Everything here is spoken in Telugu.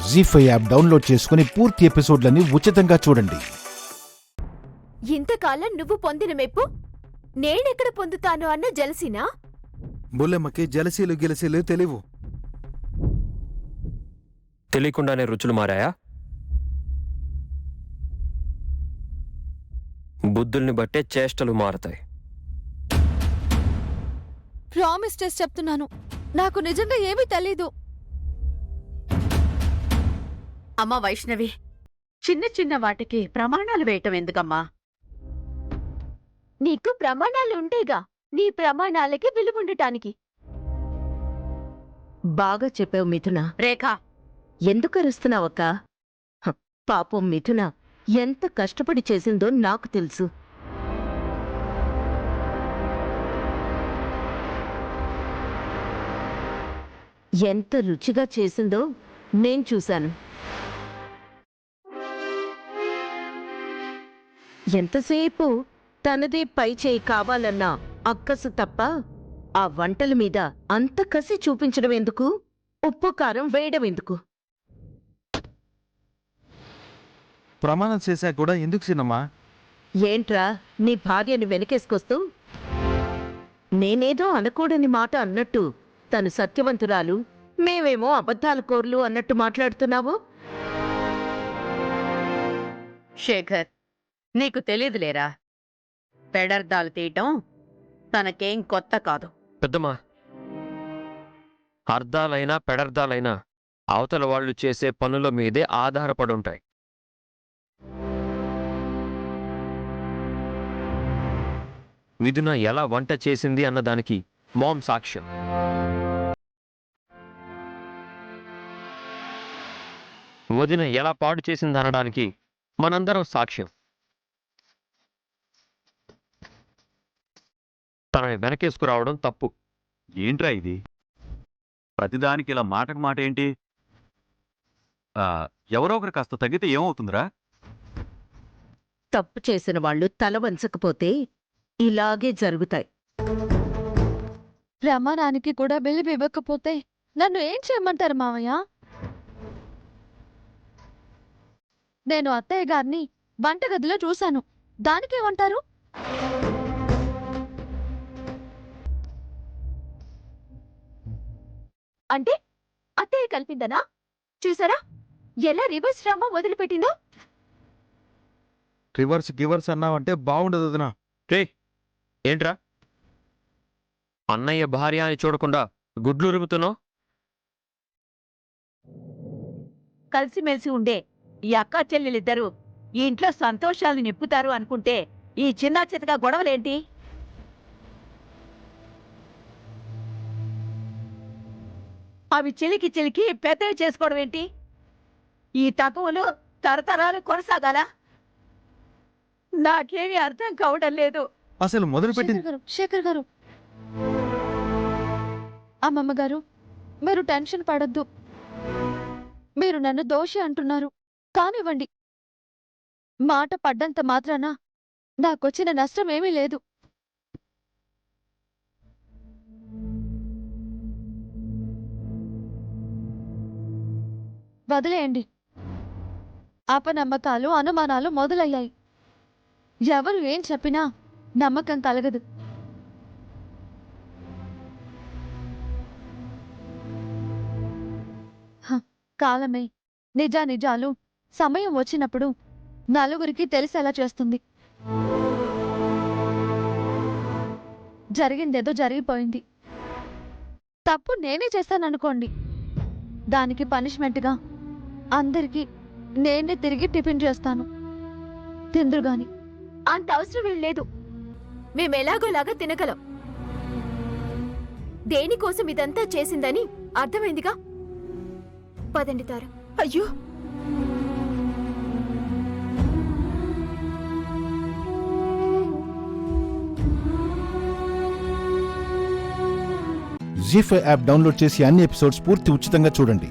జీ5 యాప్ డౌన్లోడ్ చేసుకుని పూర్తి ఎపిసోడ్లని ఉచితంగా చూడండి. ఇంతకాలం నువ్వు పొందిన మెప్పు నేనెక్కడ పొందుతాను అన్న జలసినా? బుల్లెమ్మకి జలసీలు గిలసీలు తెలివు. తెలియకుండానే రుచులు మారాయా? బుద్ధుల్ని బట్టే చేష్టలు మారతాయి. ప్రామిస్ చేసి చెప్తున్నాను, నాకు నిజంగా ఏమీ తెలీదు. అమ్మా వైష్ణవి, చిన్న చిన్న వాటికి ప్రమాణాలు వేయటం ఎందుకమ్మా? నీకు ప్రమాణాలు ఉంటేగా నీ ప్రమాణాలకి విలువుండటానికి. బాగా చెప్పావు మిథున. రేఖ, ఎందుకు అరుస్తున్నావక్క? పాపం మిథున ఎంత కష్టపడి చేసిందో నాకు తెలుసు. ఎంత రుచిగా చేసిందో నేను చూశాను. ఎంతసేపు తనదే పై చేయి కావాలన్నా అక్కసు తప్ప ఆ వంటల మీద అంత కసి చూపించడం ఎందుకు? ఉప్పు కారం వేయడం ఎందుకు? ప్రమాణం చేశా కూడా ఎందుకు చిన్నమ్మా? ఏంట్రా నీ భార్యని వెనకేసుకొస్తూ నేనేదో అనకూడని మాట అన్నట్టు తను సత్యవంతురాలు, మేమేమో అబద్ధాల కోర్లు అన్నట్టు మాట్లాడుతున్నావు? శేఖర్, నీకు తెలీదులేరా, పెడర్దాలు తీయటం తనకేం కొత్త కాదు. పెద్దమ్మా, అర్ధాలైనా పెడర్దాలైనా అవతల వాళ్ళు చేసే పనుల మీదే ఆధారపడుంటాయి. మిథున ఎలా వంట చేసింది అన్నదానికి మామ్ సాక్ష్యం. వదిన ఎలా పాడు చేసింది అనడానికి మనందరం సాక్ష్యం. తనని వెనకేసుకురావడం తప్పు. ఏంట్రా ఇది? ప్రతిదానికి ఇలా మాటకు మాట ఏంటి? ఎవరో ఒకరు కాస్త తగ్గితే ఏమవుతుందిరా? తప్పు చేసిన వాళ్ళు తల వంచకపోతే ఇలాగే జరుగుతాయి. ప్రమాణానికి కూడా బిల్లు ఇవ్వకపోతే నన్ను ఏం చేయమంటారు మావయ్య? నేను అత్తయ్య గారిని వంటగదిలో చూశాను, దానికేమంటారు? అంటే అత్తయ్య కలిపిందనా? చూసారా ఎలా రివర్స్ డ్రామా వదిలిపెట్టిందో? రివర్స్ గివర్స్ అన్నావంటే బాగుండదు వదినా. రే, ఏంట్రా అన్నయ్య భార్య అని చూడకుండా గుడ్లు రుముతున్నావు? కలిసిమెలిసి ఉండే ఈ అక్కా చెల్లెలిద్దరూ ఈ ఇంట్లో సంతోషాలు నింపుతారు అనుకుంటే ఈ చిన్న చితగా గొడవలేంటి? అవి చిలికి చిలికి పెద్దవి చేసుకోవడం ఏంటి? ఈ తగువులు తరతరాలు కొనసాగాల? నాకేమీ అర్థం కావడం లేదు. అసలు మొదలుపెట్టింది శేఖర్ గారు, అమ్మమ్మ గారు, మీరు టెన్షన్ పడొద్దు. మీరు నన్ను దోషి అంటున్నారు, కానివ్వండి. మాట పడ్డంత మాత్రాన నాకొచ్చిన నష్టం ఏమీ లేదు. వదిలేయండి. అపనమ్మకాలు, అనుమానాలు మొదలయ్యాయి. ఎవరు ఏం చెప్పినా నమ్మకం కలగదు. కాలమే నిజానిజాలు సమయం వచ్చినప్పుడు నలుగురికి తెలిసేలా చేస్తుంది. జరిగిందేదో జరిగిపోయింది. తప్పు నేనే చేశాననుకోండి, దానికి పనిష్మెంట్గా అందరికీ నేనే తిరిగి టిఫిన్ చేస్తాను. తిందురుగాని. అంత అవసరం లేదు, మేమెలాగోలాగా తినగలం. దేనికోసం ఇదంతా చేసిందని అర్థమైందిగా. పదండి తార. అయ్యో, జీ5 యాప్ డౌన్లోడ్ చేసి అన్ని ఎపిసోడ్స్ పూర్తి ఉచితంగా చూడండి.